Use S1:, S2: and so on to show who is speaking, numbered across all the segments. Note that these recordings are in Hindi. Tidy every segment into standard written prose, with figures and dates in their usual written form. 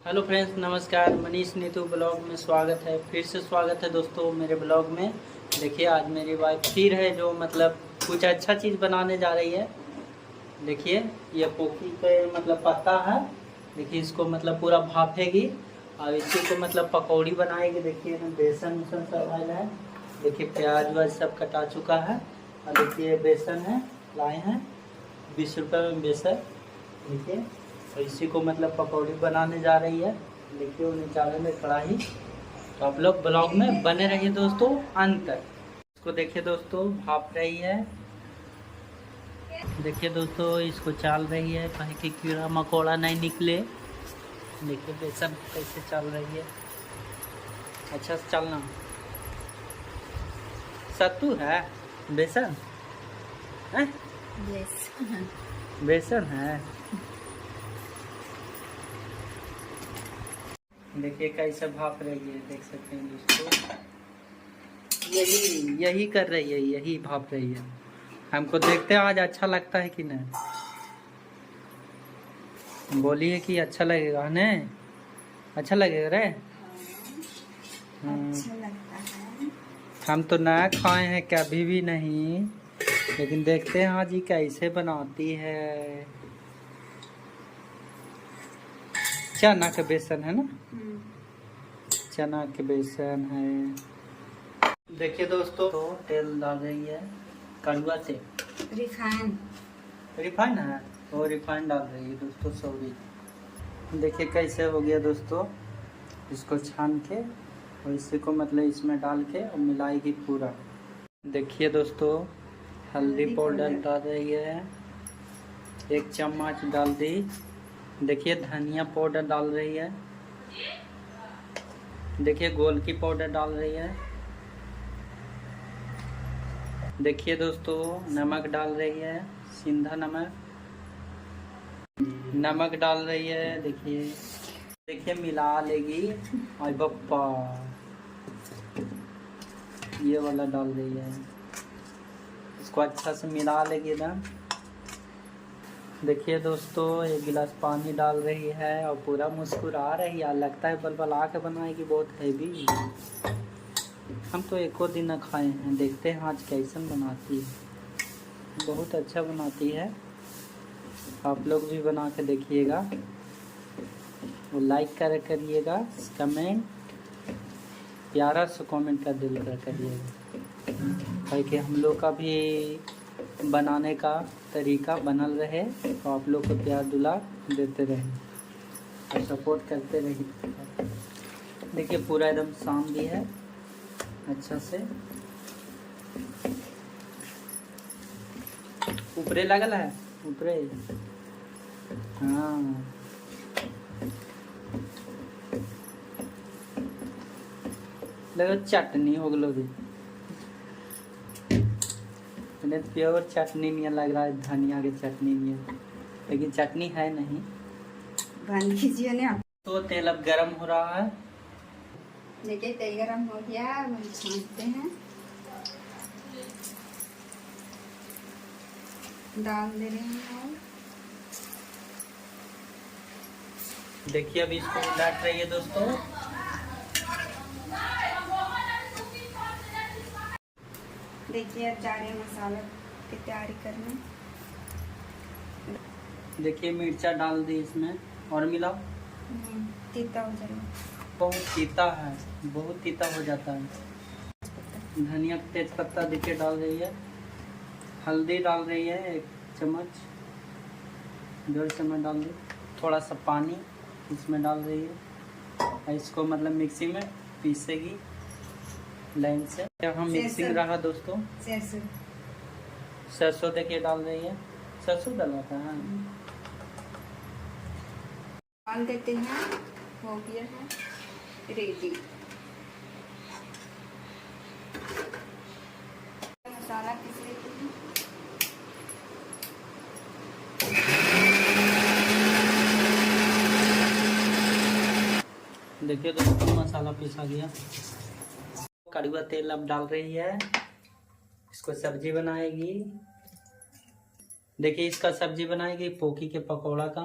S1: हेलो फ्रेंड्स, नमस्कार। मनीष नीतू ब्लॉग में स्वागत है। फिर से स्वागत है दोस्तों मेरे ब्लॉग में। देखिए आज मेरी वाइफ फिर है जो मतलब कुछ अच्छा चीज़ बनाने जा रही है। देखिए ये पोखी के मतलब पत्ता है। देखिए इसको मतलब पूरा भाफेगी और इसी को मतलब पकौड़ी बनाएगी। देखिए बेसन उसन सब डाला है। देखिए प्याज व्याज सब कटा चुका है। और देखिए बेसन है, लाए हैं 20 रुपये में बेसन। देखिए और इसी को मतलब पकौड़ी बनाने जा रही है। देखिए वो निकाले में कढ़ाई। तो आप लोग ब्लॉग में बने रहिए दोस्तों अंत तक। इसको देखिए दोस्तों भाप रही है। देखिए दोस्तों इसको चाल रही है कहीं कि कीड़ा मकोड़ा नहीं निकले। देखिए बेसन कैसे चल रही है, अच्छा से चलना। सत्तू है, बेसन है, बेसन है। देखिए कैसे भाप रही है, देख सकते हैं दोस्तों। यही कर रही है, यही भाप रही है। हमको देखते आज अच्छा लगता है कि नहीं, बोलिए कि अच्छा लगेगा ने, अच्छा लगेगा रे।
S2: अच्छा लगता है।
S1: हम तो ना खाए हैं कभी भी नहीं, लेकिन देखते हैं आज ये कैसे बनाती है। चना के बेसन है ना, चना के बेसन है। देखिए दोस्तों तो तेल डाल रही है, कड़ुआ तेल, रिफाइन है, वो रिफाइन डाल रही है दोस्तों। सॉरी। देखिए कैसे हो गया दोस्तों। इसको छान के और इसी को मतलब इसमें डाल के और मिलाएगी पूरा। देखिए दोस्तों हल्दी पाउडर डाल रही है, 1 चम्मच डाल दी। देखिए धनिया पाउडर डाल रही है। देखिए गोल की पाउडर डाल रही है। देखिए दोस्तों नमक डाल रही है, सिंधा नमक, नमक डाल रही है। देखिए मिला लेगी। और बप्पा ये वाला डाल रही है, इसको अच्छा से मिला लेगी ना। देखिए दोस्तों 1 गिलास पानी डाल रही है और पूरा मुस्कुरा रही है, लगता है बलबला के बनाएगी, बहुत हैवी। हम तो एको दिन न खाए हैं, देखते हैं आज कैसन बनाती है। बहुत अच्छा बनाती है, आप लोग भी बना के देखिएगा। वो लाइक करिएगा, कमेंट प्यारा सा कमेंट कर दिल करिएगा, ताकि हम लोग का भी बनाने का तरीका बनल रहे। तो आप लोग को प्यार दुलार देते रहें और सपोर्ट करते रहिए। देखिए पूरा एकदम शाम भी है अच्छा से। ऊपरे लगल है, ऊपरे। हाँ लगा चटनी हो गलो भी, प्योर चटनी नहीं लग रहा है, धनिया की चटनी नहीं है, लेकिन चटनी है नहीं।
S2: बंद कीजिए ना।
S1: तो तेल अब गरम हो रहा है।
S2: देखिए तेल गरम हो गया, हम छानते हैं, डाल दे रहे हैं।
S1: देखिए अभी इसको उलट रही है दोस्तों।
S2: देखिए अब जा रहे हैं मसाला की तैयारी करने।
S1: देखिए मिर्चा डाल दी इसमें और मिलाओ।
S2: तीता हो जाएगा,
S1: बहुत तीता है, बहुत तीता हो जाता है। धनिया तेज पत्ता देखिए डाल रही है। हल्दी डाल रही है 1 चम्मच, 1.5 चम्मच डाल दी। थोड़ा सा पानी इसमें डाल रही है और इसको मतलब मिक्सी में पीसेगी लाइन से। यहाँ मिक्सिंग रहा दोस्तों। सरसों देखिए डाल रही है, सरसों डलवाता है।
S2: डाल देते हैं, हो गया है रेडी। मसाला पीस लेते हैं।
S1: देखिए दोस्तों मसाला पीसा गया। कड़वा तेल अब डाल रही है, इसको सब्जी बनाएगी। देखिए इसका सब्जी बनाएगी पोकी के पकौड़ा का।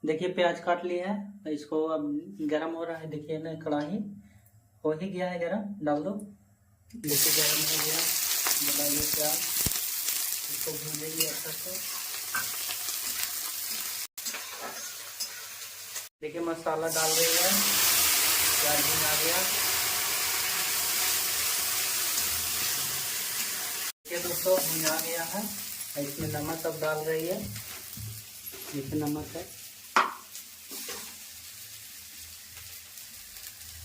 S1: देखिए प्याज काट लिया है, इसको अब गरम हो रहा है। देखिए ना कढ़ाई हो ही गया है गरम, डाल दो। देखिए गरम हो गया, डालिए प्याज, इसको भूनेंगे अच्छा से। देखिए मसाला डाल रही है, प्याज भी आ गया। देखिए दोस्तों भुन आ गया है, इसमें नमक अब डाल रही है। देखिए नमक है,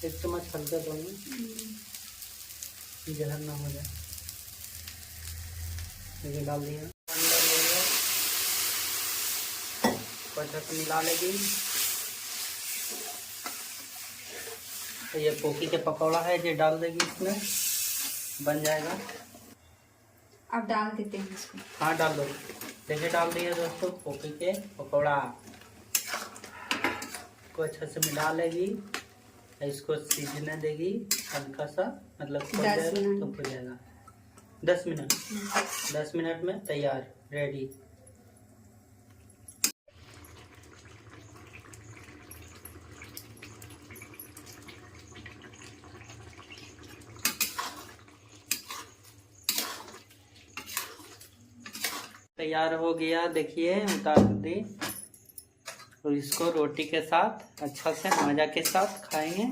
S1: 1 चम्मच हल्का डालना, जहर ना हो जाए। देखिए डाल दिया, अच्छा से मिला लेगी। तो ये पोकी के पकौड़ा है, ये डाल देगी इसमें, बन जाएगा।
S2: अब डाल देते हैं इसको।
S1: हाँ डाल दो। देखिए डाल दिए दोस्तों पोकी के पकौड़ा को अच्छा से मिला लेगी, इसको सीजने देगी हल्का सा, मतलब
S2: 10 मिनट
S1: तो हो जाएगा। 10 मिनट 10 मिनट में तैयार, रेडी। तैयार हो गया, देखिए उतार दी। और इसको रोटी के साथ अच्छा से मजा के साथ खाएंगे।